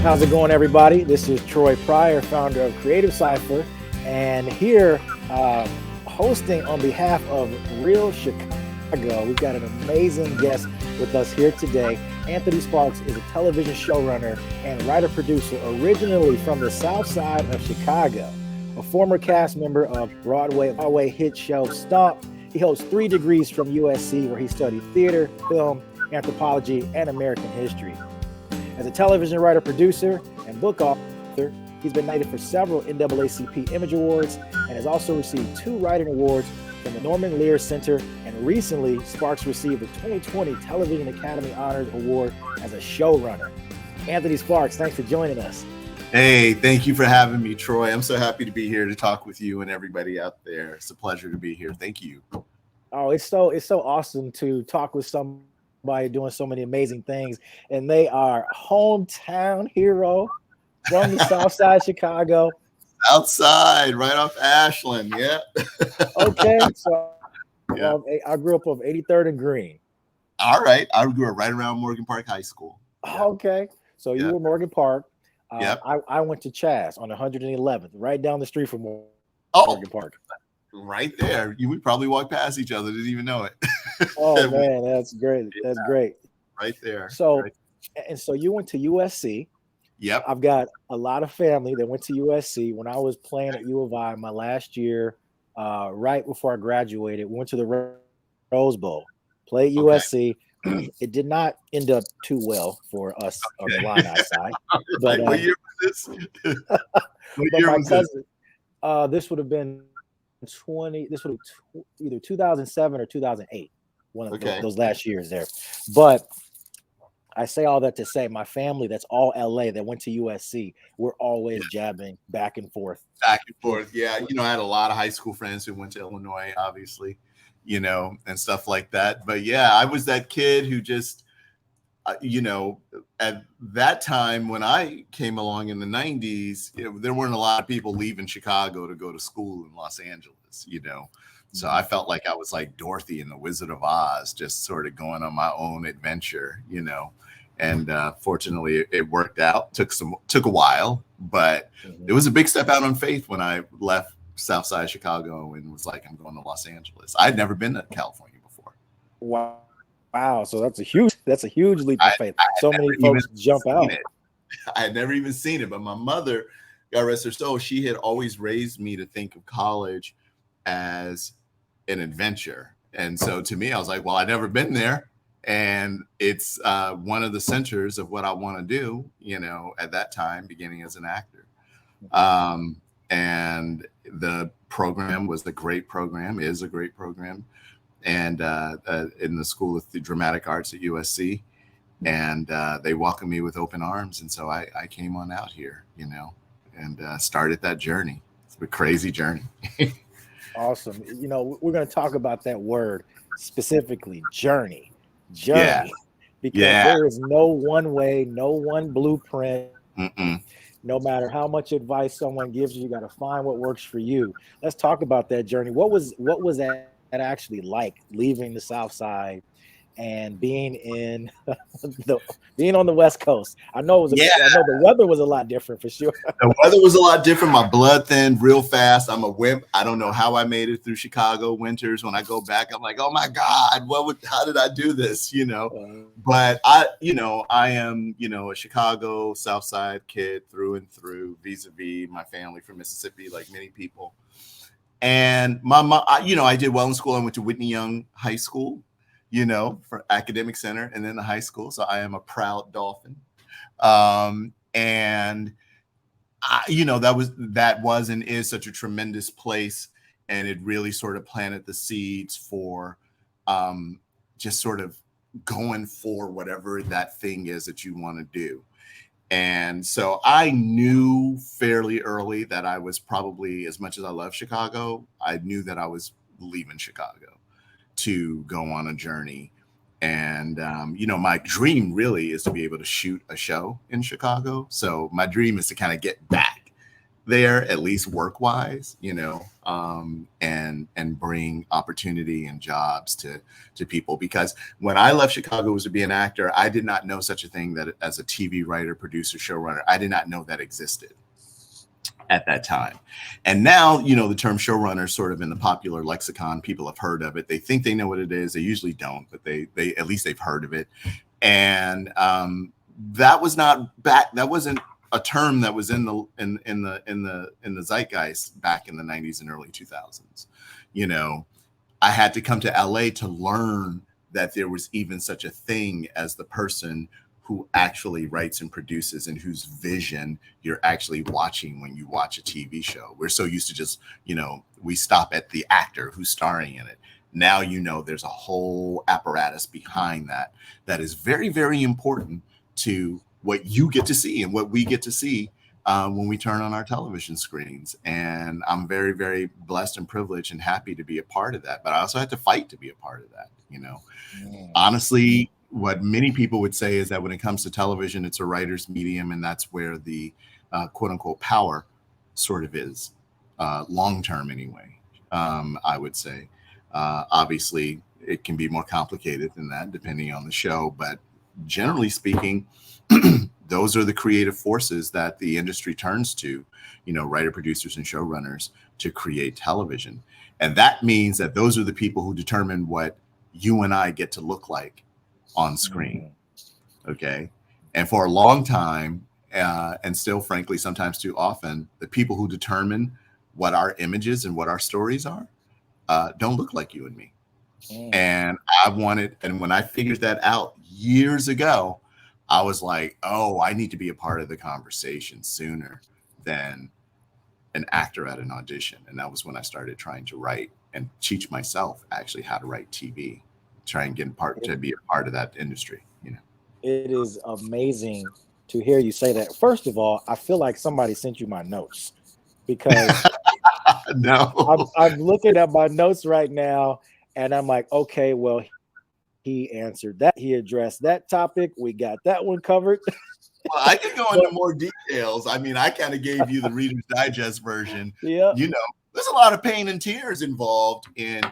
How's it going, everybody? This is Troy Pryor, founder of Creative Cypher, and here hosting on behalf of Real Chicago. We've got an amazing guest with us here today. Anthony Sparks is a television showrunner and writer-producer originally from the South Side of Chicago, a former cast member of Broadway hit show Stomp. He holds 3 degrees from USC, where he studied theater, film, anthropology, and American history. As a television writer, producer, and book author, he's been nominated for several NAACP Image Awards and has also received 2 writing awards from the Norman Lear Center. And recently, Sparks received the 2020 Television Academy Honors Award as a showrunner. Anthony Sparks, thanks for joining us. Hey, thank you for having me, Troy. I'm so happy to be here to talk with you and everybody out there. It's a pleasure to be here. Thank you. Oh, it's so awesome to talk with somebody doing so many amazing things, and they are hometown hero from the South Side Chicago. Outside, right off Ashland, yeah. Okay, so yeah. I grew up on 83rd and Green. All right, I grew up right around Morgan Park High School. Yeah. Okay, so you were Morgan Park. Yep. I went to Chas on 111th, right down the street from Morgan Park. Right there. We probably walked past each other, didn't even know it. Oh man, that's great. That's great. Right there. So, right. And so you went to USC. Yep. I've got a lot of family that went to USC. When I was playing at U of I my last year, right before I graduated, we went to the Rose Bowl, played USC. It did not end up too well for us on the blind eye side. But what year was this? What year was cousin, this would have been either 2007 or 2008, one of those last years there. But I say all that to say my family, that's all LA, that went to USC, we're always jabbing back and forth. Yeah, I had a lot of high school friends who went to Illinois, obviously, and stuff like that. But yeah, I was that kid who just at that time when I came along in the 90s, there weren't a lot of people leaving Chicago to go to school in Los Angeles, So I felt like I was like Dorothy in the Wizard of Oz, just sort of going on my own adventure, And fortunately, it worked out. Took a while, but it was a big step out on faith when I left South Side Chicago and was like, I'm going to Los Angeles. I'd never been to California before. Wow. So that's a huge leap of faith. So many folks jump out. I had never even seen it, but my mother, God rest her soul, she had always raised me to think of college as an adventure. And so to me, I was like, well, I've never been there. And it's one of the centers of what I want to do, at that time, beginning as an actor. And the program was a great program, is a great program. And in the School of the Dramatic Arts at USC, and they welcomed me with open arms. And so I came on out here, and started that journey. It's a crazy journey. Awesome. We're going to talk about that word specifically, journey, because there is no one way, no one blueprint. No matter how much advice someone gives you, you got to find what works for you. Let's talk about that journey. What was that actually like, leaving the South Side and being being on the West Coast? I know the weather was a lot different for sure. The weather was a lot different. My blood thinned real fast. I'm a wimp. I don't know how I made it through Chicago winters. When I go back, I'm like, oh my God, how did I do this? But I am, a Chicago South Side kid through and through, vis-a-vis my family from Mississippi, like many people. And my mom, I did well in school. I went to Whitney Young High School, for academic center, and then the high school. So I am a proud Dolphin. And that was and is such a tremendous place. And it really sort of planted the seeds for just sort of going for whatever that thing is that you want to do. And so I knew fairly early that I was probably, as much as I love Chicago, I knew that I was leaving Chicago to go on a journey. And, my dream really is to be able to shoot a show in Chicago. So my dream is to kind of get back there, at least work-wise, and bring opportunity and jobs to people. Because when I left Chicago was to be an actor, I did not know such a thing that as a TV writer, producer, showrunner, I did not know that existed at that time. And now, the term showrunner is sort of in the popular lexicon. People have heard of it. They think they know what it is. They usually don't, but they at least they've heard of it. And that wasn't a term that was in the zeitgeist back in the 90s and early 2000s. I had to come to LA to learn that there was even such a thing as the person who actually writes and produces and whose vision you're actually watching when you watch a TV show. We're so used to just, we stop at the actor who's starring in it. Now, there's a whole apparatus behind that is very, very important to what you get to see and what we get to see when we turn on our television screens. And I'm very, very blessed and privileged and happy to be a part of that. But I also had to fight to be a part of that. Honestly, what many people would say is that when it comes to television, it's a writer's medium, and that's where the quote unquote power sort of is, long term anyway, I would say. Obviously, it can be more complicated than that depending on the show, but generally speaking, those are the creative forces that the industry turns to, writer, producers, and showrunners to create television. And that means that those are the people who determine what you and I get to look like on screen. Okay. And for a long time, and still, frankly, sometimes too often, the people who determine what our images and what our stories are don't look like you and me. And when I figured that out years ago, I was like, oh, I need to be a part of the conversation sooner than an actor at an audition. And that was when I started trying to write and teach myself actually how to write TV, try and get to be a part of that industry. It is amazing to hear you say that. First of all, I feel like somebody sent you my notes, because no, I'm looking at my notes right now, and I'm like, okay, well, he answered that. He addressed that topic. We got that one covered. Well, I can go into more details. I mean, I kind of gave you the Reader's Digest version. Yeah. There's a lot of pain and tears involved in,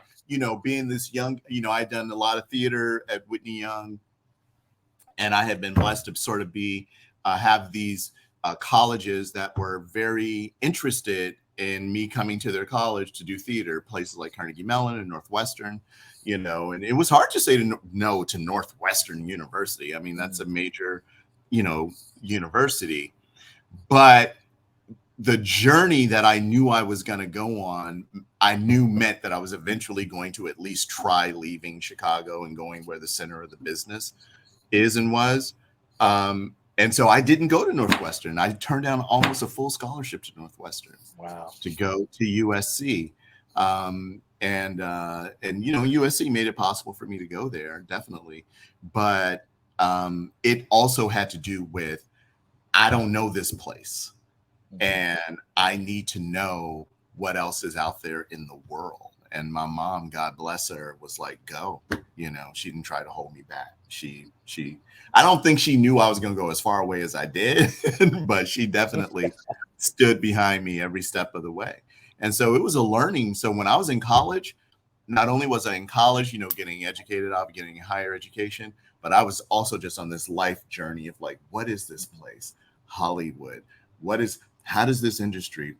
being this young, I'd done a lot of theater at Whitney Young, and I had been blessed to sort of have these colleges that were very interested in me coming to their college to do theater, places like Carnegie Mellon and Northwestern, and it was hard to say no to Northwestern University. I mean, that's a major, university, but the journey that I knew I was going to go on, I knew meant that I was eventually going to at least try leaving Chicago and going where the center of the business is and was. And so I didn't go to Northwestern. I turned down almost a full scholarship to Northwestern. Wow. To go to USC. And USC made it possible for me to go there, definitely. But it also had to do with, I don't know this place. And I need to know what else is out there in the world. And my mom, God bless her, was like, go. She didn't try to hold me back. I don't think she knew I was going to go as far away as I did, but she definitely stood behind me every step of the way. And so it was a learning. So when I was in college, not only was I in college, getting educated, getting higher education, but I was also just on this life journey of like, what is this place? Hollywood. How does this industry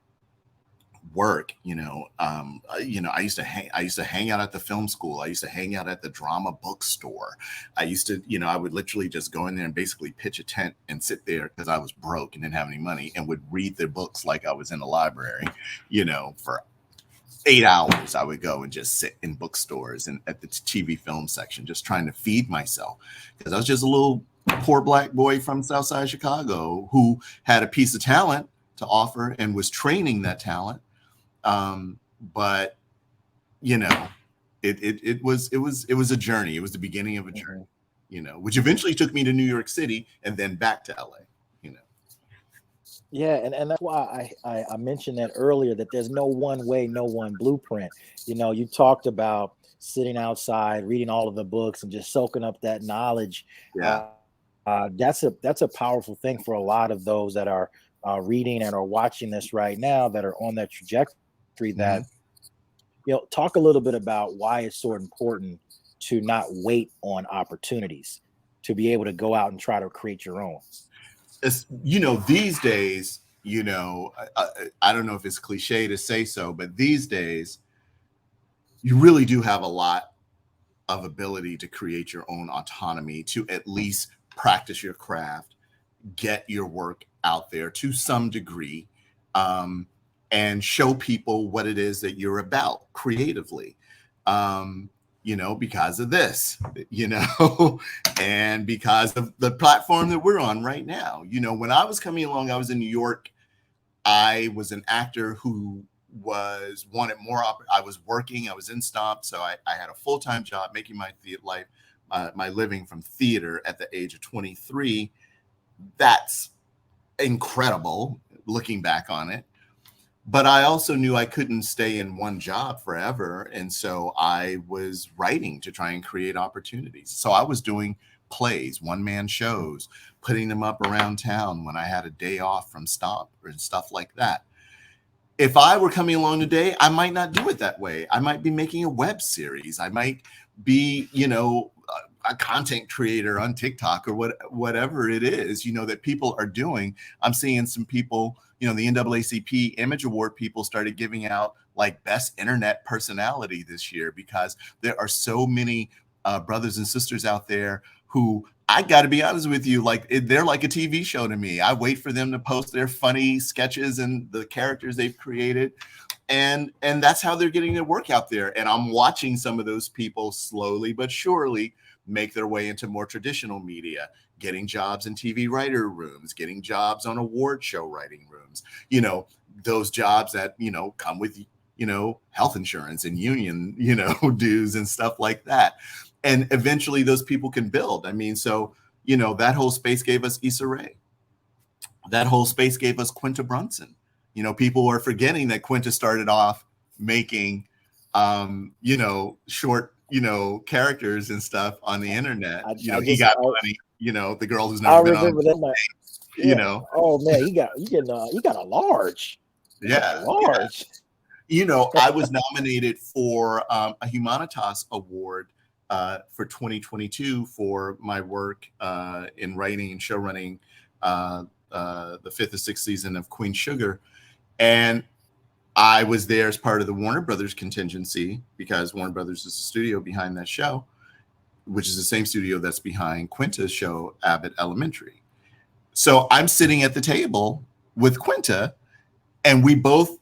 work? I used to hang out at the film school. I used to hang out at the drama bookstore. I used to, I would literally just go in there and basically pitch a tent and sit there because I was broke and didn't have any money, and would read their books like I was in a library, for 8 hours. I would go and just sit in bookstores and at the TV film section, just trying to feed myself, because I was just a little poor Black boy from Southside Chicago who had a piece of talent to offer and was training that talent. But it was a journey. It was the beginning of a journey, which eventually took me to New York City and then back to LA. Yeah, and that's why I mentioned that earlier, that there's no one way, no one blueprint. You talked about sitting outside, reading all of the books, and just soaking up that knowledge. Yeah. That's a powerful thing for a lot of those that are reading and are watching this right now that are on that trajectory that, Mhm. talk a little bit about why it's so important to not wait on opportunities, to be able to go out and try to create your own. It's, these days, I don't know if it's cliche to say so, but these days, you really do have a lot of ability to create your own autonomy, to at least practice your craft, get your work out there to some degree, um, and show people what it is that you're about creatively. Um, because of this, and because of the platform that we're on right now. When I was coming along, I was in New York. I was an actor who wanted more. I was working. I was in Stomp, so I had a full-time job making my life, my living from theater at the age of 23. That's incredible looking back on it. But I also knew I couldn't stay in one job forever. And so I was writing to try and create opportunities. So I was doing plays, one-man shows, putting them up around town when I had a day off from Stomp and stuff like that. If I were coming along today, I might not do it that way. I might be making a web series. I might be, a content creator on TikTok or whatever it is, that people are doing. I'm seeing some people, the NAACP Image Award people started giving out like best internet personality this year because there are so many brothers and sisters out there who, I got to be honest with you, like they're like a TV show to me. I wait for them to post their funny sketches and the characters they've created. And that's how they're getting their work out there. And I'm watching some of those people slowly but surely make their way into more traditional media, getting jobs in TV writer rooms, getting jobs on award show writing rooms, those jobs that, come with, health insurance and union, dues and stuff like that. And eventually those people can build. I mean, so, that whole space gave us Issa Rae. That whole space gave us Quinta Brunson. People are forgetting that Quinta started off making, short, characters and stuff on the internet. He got money, the girl who's I never been on, remember that. Yeah. Oh man, you got a large. Yeah. Large. I was nominated for a Humanitas Award for 2022 for my work in writing and showrunning the 5th or 6th season of Queen Sugar. And I was there as part of the Warner Brothers contingency because Warner Brothers is the studio behind that show, which is the same studio that's behind Quinta's show, Abbott Elementary. So I'm sitting at the table with Quinta, and we both,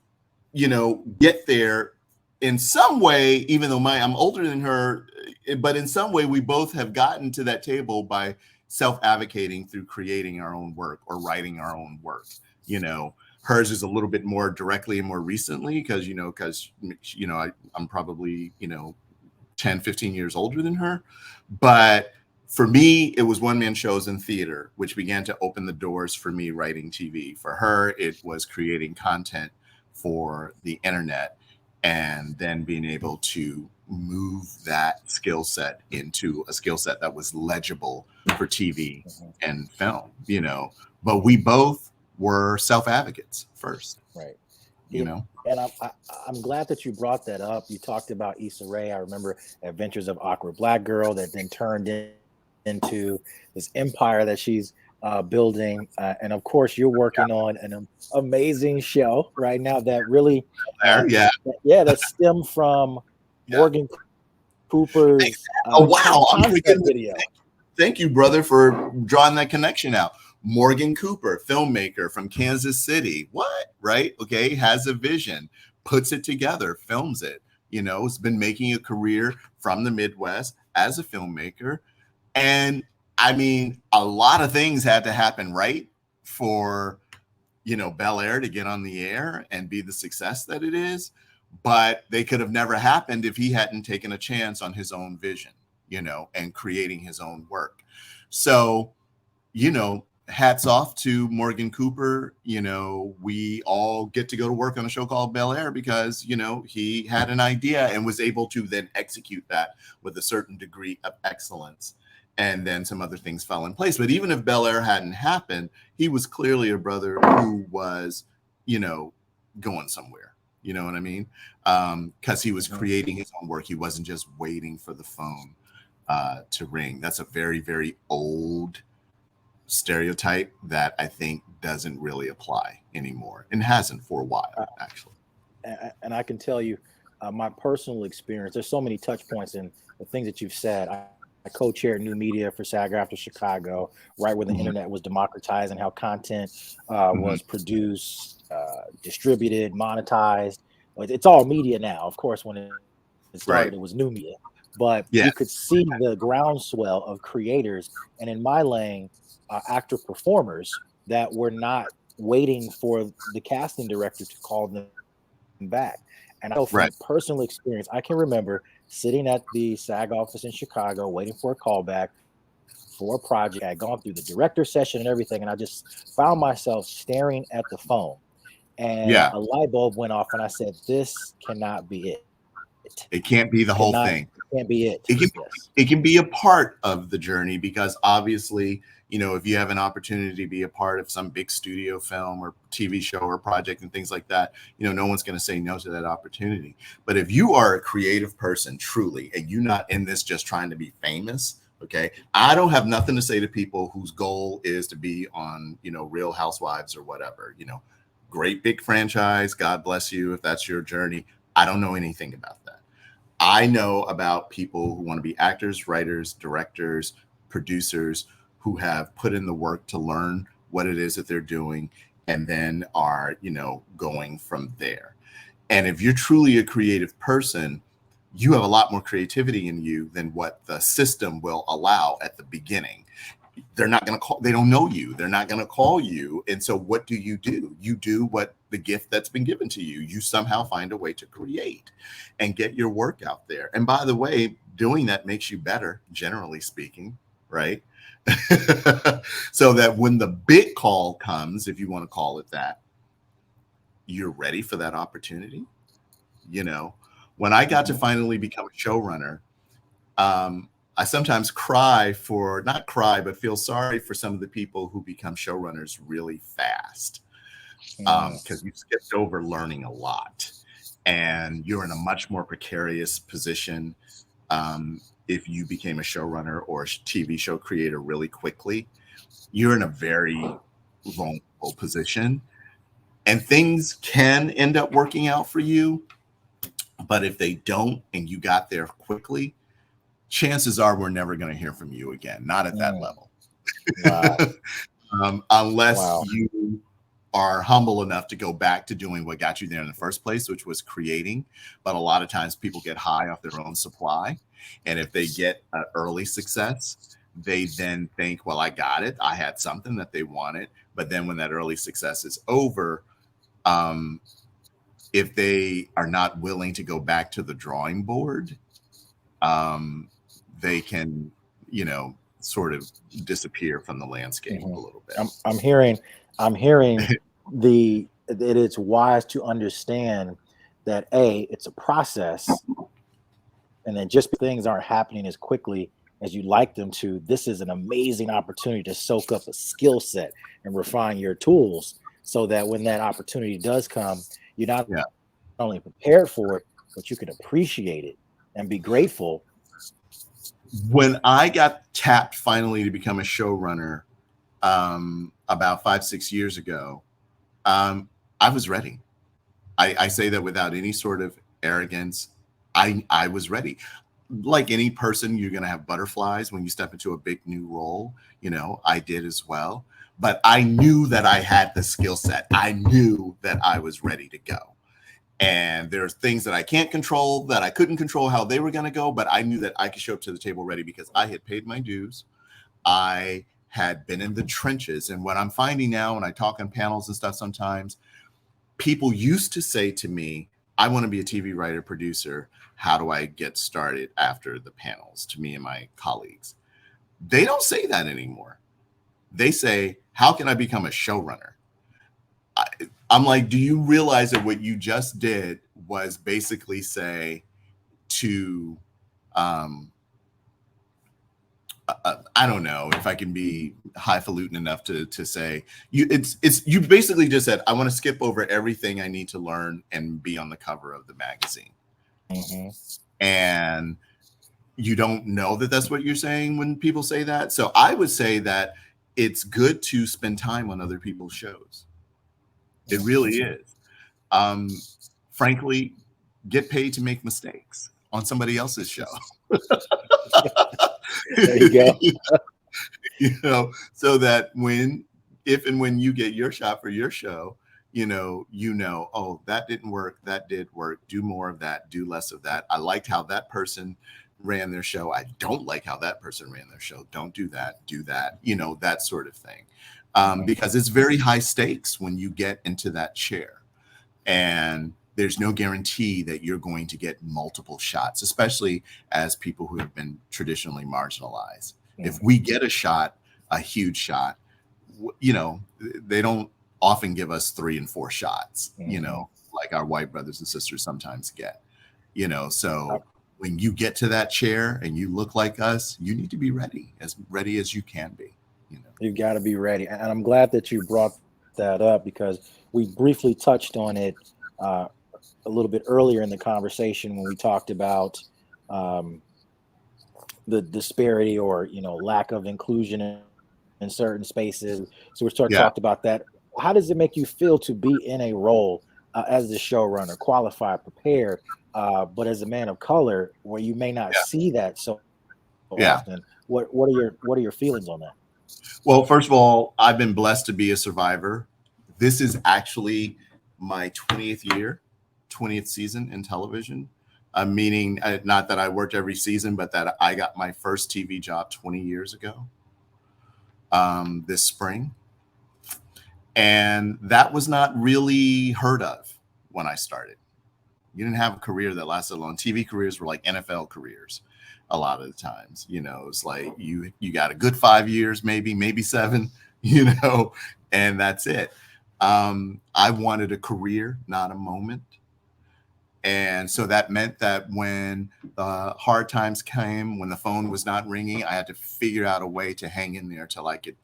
get there in some way, even though I'm older than her, but in some way we both have gotten to that table by self-advocating through creating our own work or writing our own work. Hers is a little bit more directly and more recently because I'm probably 10 15 years older than her. But for me, it was one-man shows in theater, which began to open the doors for me writing TV. For her, it was creating content for the internet and then being able to move that skill set into a skill set that was legible for TV and film, but we both were self-advocates first. Right. And I'm glad that you brought that up. You talked about Issa Rae. I remember Adventures of Awkward Black Girl that then turned into this empire that she's building. And of course, you're working on an amazing show right now that really, that stemmed from Morgan Cooper's wow, concept video. Thank you, brother, for drawing that connection out. Morgan Cooper, filmmaker from Kansas City. What? Right? Okay. Has a vision, puts it together, films it. Has been making a career from the Midwest as a filmmaker. And I mean, a lot of things had to happen right for, Bel Air to get on the air and be the success that it is. But they could have never happened if he hadn't taken a chance on his own vision, and creating his own work. So, hats off to Morgan Cooper. We all get to go to work on a show called Bel Air because, he had an idea and was able to then execute that with a certain degree of excellence. And then some other things fell in place. But even if Bel Air hadn't happened, he was clearly a brother who was, going somewhere. You know what I mean? Because he was creating his own work. He wasn't just waiting for the phone to ring. That's a very, very old stereotype that I think doesn't really apply anymore, and hasn't for a while, actually. And I can tell you my personal experience. There's so many touch points in the things that you've said. I co-chaired new media for SAG-AFTRA Chicago, right when the internet was democratized and how content was produced, distributed, monetized. It's all media now. Of course, when it started, it was new media. But you could see the groundswell of creators, and in my lane, actor performers that were not waiting for the casting director to call them back. And I know from personal experience, I can remember sitting at the SAG office in Chicago, waiting for a callback for a project. I had gone through the director session and everything, and I just found myself staring at the phone. And a light bulb went off, and I said, "This cannot be it. It can't be the whole thing. It can't be it. It can be a part of the journey, because obviously, if you have an opportunity to be a part of some big studio film or TV show or project and things like that, no one's going to say no to that opportunity. But if you are a creative person truly, and you're not in this just trying to be famous, okay, I don't have nothing to say to people whose goal is to be on, Real Housewives or whatever, great big franchise. God bless you if that's your journey. I don't know anything about that. I know about people who want to be actors, writers, directors, producers, who have put in the work to learn what it is that they're doing, and then are, going from there. And if you're truly a creative person, you have a lot more creativity in you than what the system will allow at the beginning. They're not going to call, they don't know you. They're not going to call you. And so what do? You do what the gift that's been given to you. You somehow find a way to create and get your work out there. And by the way, doing that makes you better, generally speaking, right? So that when the big call comes, if you want to call it that, you're ready for that opportunity. When I got to finally become a showrunner, I sometimes not cry, but feel sorry for some of the people who become showrunners really fast, because you skipped over learning a lot, and you're in a much more precarious position if you became a showrunner or a TV show creator really quickly. You're in a very vulnerable position, and things can end up working out for you. But if they don't, and you got there quickly, chances are we're never going to hear from you again. Not at that level. Wow. Unless you are humble enough to go back to doing what got you there in the first place, which was creating. But a lot of times people get high off their own supply. And if they get an early success, they then think, well, I got it. I had something that they wanted. But then when that early success is over, if they are not willing to go back to the drawing board, they can, sort of disappear from the landscape a little bit. I'm hearing that it's wise to understand that it's a process, and then just things aren't happening as quickly as you'd like them to. This is an amazing opportunity to soak up a skill set and refine your tools, so that when that opportunity does come, you're not only prepared for it, but you can appreciate it and be grateful. When I got tapped finally to become a showrunner about 5-6 years ago, I was ready. I say that without any sort of arrogance. I was ready. Like any person, you're going to have butterflies when you step into a big new role. I did as well. But I knew that I had the skill set. I knew that I was ready to go. And there's things that I can't control, that I couldn't control how they were going to go, but I knew that I could show up to the table ready because I had paid my dues. I had been in the trenches. And what I'm finding now when I talk on panels and stuff, sometimes people used to say to me, I want to be a TV writer, producer. How do I get started after the panels, to me and my colleagues? They don't say that anymore. They say, how can I become a showrunner? I'm like, do you realize that what you just did was basically say to I don't know if I can be highfalutin enough to say you basically just said, I want to skip over everything I need to learn and be on the cover of the magazine. Mm-hmm. And you don't know that that's what you're saying when people say that. So I would say that it's good to spend time on other people's shows. It really is. Frankly, get paid to make mistakes on somebody else's show. There you go. You know, so that if and when you get your shot for your show, oh, that didn't work, that did work, do more of that, do less of that. I liked how that person ran their show. I don't like how that person ran their show. Don't do that, that sort of thing. Because it's very high stakes when you get into that chair, and there's no guarantee that you're going to get multiple shots, especially as people who have been traditionally marginalized. If we get a shot, a huge shot, they don't often give us 3 and 4 shots, like our white brothers and sisters sometimes get, so when you get to that chair and you look like us, you need to be ready as you can be. You've got to be ready. And I'm glad that you brought that up, because we briefly touched on it a little bit earlier in the conversation when we talked about the disparity or lack of inclusion in certain spaces. So we talked about that. How does it make you feel to be in a role as the showrunner, qualified, prepared, but as a man of color, where you may not see that so often? What are your feelings on that? Well, first of all, I've been blessed to be a survivor. This is actually my 20th season in television. Meaning not that I worked every season, but that I got my first TV job 20 years ago, this spring. And that was not really heard of when I started. You didn't have a career that lasted long. TV careers were like NFL careers a lot of the times. It's like you got a good 5 years, maybe 7, and that's it. I wanted a career, not a moment. And so that meant that when the hard times came, when the phone was not ringing, I had to figure out a way to hang in there till I could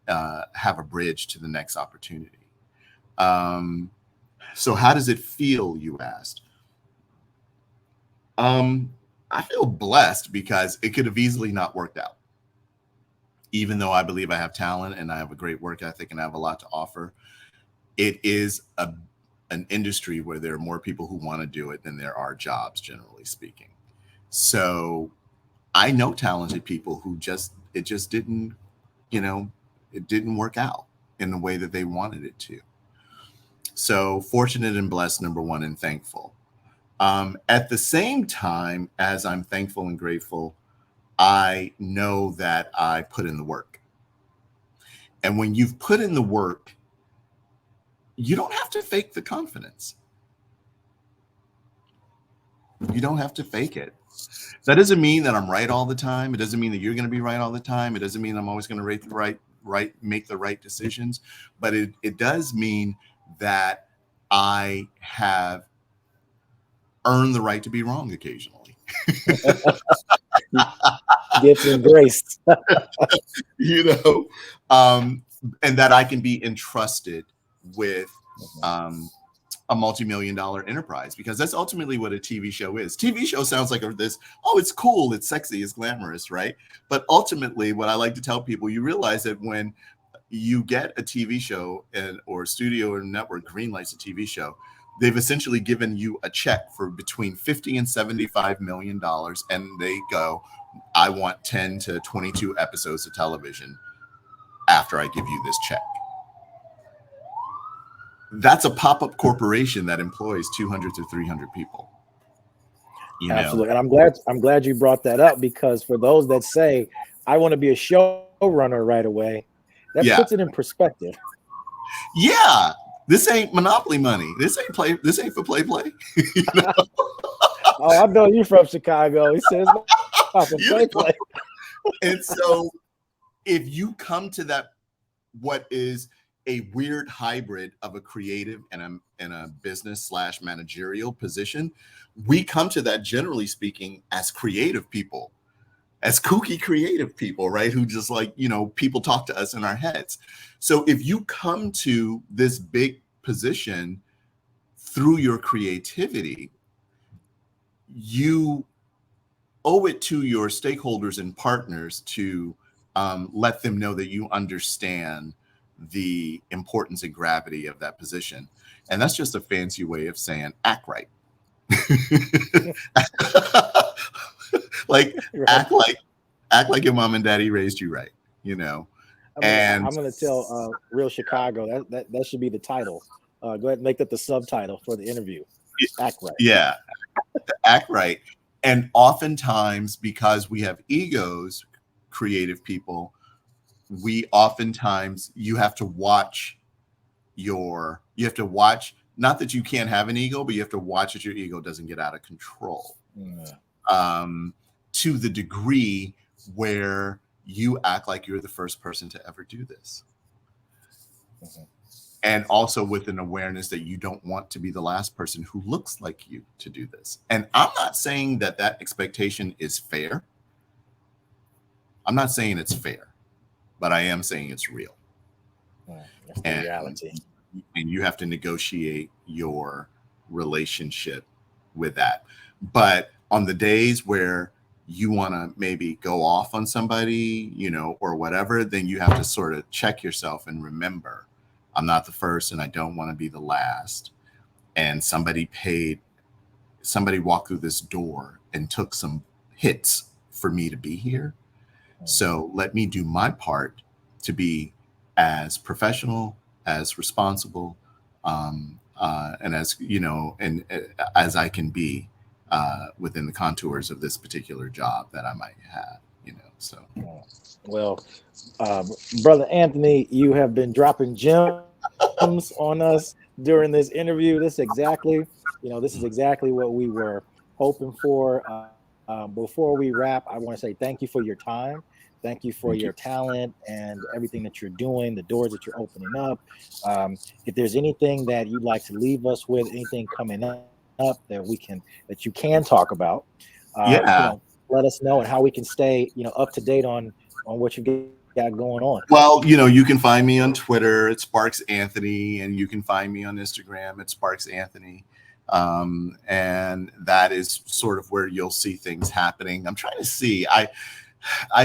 have a bridge to the next opportunity. So how does it feel, you asked? I feel blessed because it could have easily not worked out. Even though I believe I have talent and I have a great work ethic and I have a lot to offer, it is an industry where there are more people who want to do it than there are jobs, generally speaking. So I know talented people who it didn't work out in the way that they wanted it to. So fortunate and blessed, number one, and thankful. At the same time as I'm thankful and grateful, I know that I put in the work. And when you've put in the work, you don't have to fake the confidence. You don't have to fake it. That doesn't mean that I'm right all the time. It doesn't mean that you're going to be right all the time. It doesn't mean I'm always going to make the right decisions. But it does mean that I have earned the right to be wrong occasionally. Gifts and grace. And that I can be entrusted with a multi-million-dollar enterprise, because that's ultimately what a TV show is. TV show sounds like it's cool, it's sexy, it's glamorous, right? But ultimately, what I like to tell people, you realize that when you get a TV show or studio or network greenlights a TV show, they've essentially given you a check for between $50 and $75 million, and they go, I want 10 to 22 episodes of television after I give you this check. That's a pop-up corporation that employs 200 to 300 people. Absolutely. And I'm glad you brought that up, because for those that say, I want to be a showrunner right away, that puts it in perspective. Yeah. This ain't Monopoly money. This ain't for play. Oh, I know you from Chicago. He says not for play. And so if you come to that, what is a weird hybrid of a creative and a business / managerial position, we come to that, generally speaking, as creative people. as kooky creative people, right? Who just like, people talk to us in our heads. So if you come to this big position through your creativity, you owe it to your stakeholders and partners to let them know that you understand the importance and gravity of that position. And that's just a fancy way of saying act right. Like Right. act like your mom and daddy raised you right, And I'm gonna tell Real Chicago that should be the title. Go ahead and make that the subtitle for the interview. Act right. Yeah, act right. And oftentimes, because we have egos, creative people, you have to watch not that you can't have an ego, but you have to watch that your ego doesn't get out of control. To the degree where you act like you're the first person to ever do this. Mm-hmm. And also with an awareness that you don't want to be the last person who looks like you to do this. And I'm not saying that expectation is fair. I'm not saying it's fair, but I am saying it's real. That's the reality. And you have to negotiate your relationship with that. But on the days where you want to maybe go off on somebody, or whatever, then you have to sort of check yourself and remember, I'm not the first and I don't want to be the last. And somebody walked through this door and took some hits for me to be here. So let me do my part to be as professional, as responsible, and as, and as I can be within the contours of this particular job that I might have, so. Well, Brother Anthony, you have been dropping gems on us during this interview. This is exactly what we were hoping for. Before we wrap, I want to say thank you for your time. Thank you for your talent and everything that you're doing, the doors that you're opening up. If there's anything that you'd like to leave us with, anything coming up that you can talk about, let us know, and how we can stay, up to date on what you got going on. Well, you can find me on Twitter at Sparks Anthony, and you can find me on Instagram at Sparks Anthony. And that is sort of where you'll see things happening. I'm trying to see. I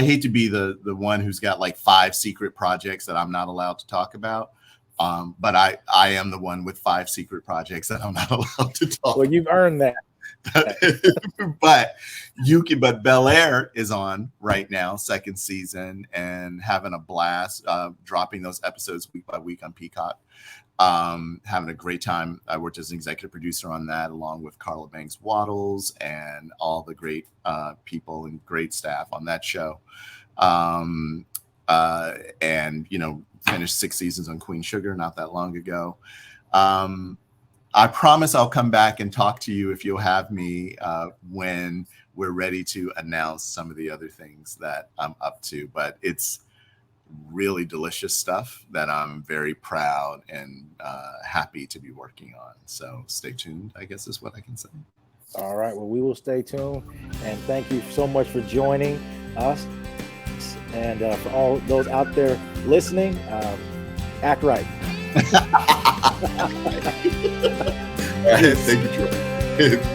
hate to be the one who's got like 5 secret projects that I'm not allowed to talk about. But I am the one with 5 secret projects that I'm not allowed to talk about. Well, you've earned that. But Bel Air is on right now, 2nd season, and having a blast, dropping those episodes week by week on Peacock. Having a great time. I worked as an executive producer on that, along with Carla Banks Waddles and all the great people and great staff on that show. And finished 6 seasons on Queen Sugar not that long ago. I promise I'll come back and talk to you if you'll have me when we're ready to announce some of the other things that I'm up to. But it's really delicious stuff that I'm very proud and happy to be working on. So stay tuned, I guess is what I can say. All right. Well, we will stay tuned. And thank you so much for joining us. And for all those out there listening, act right. Thank you, Troy.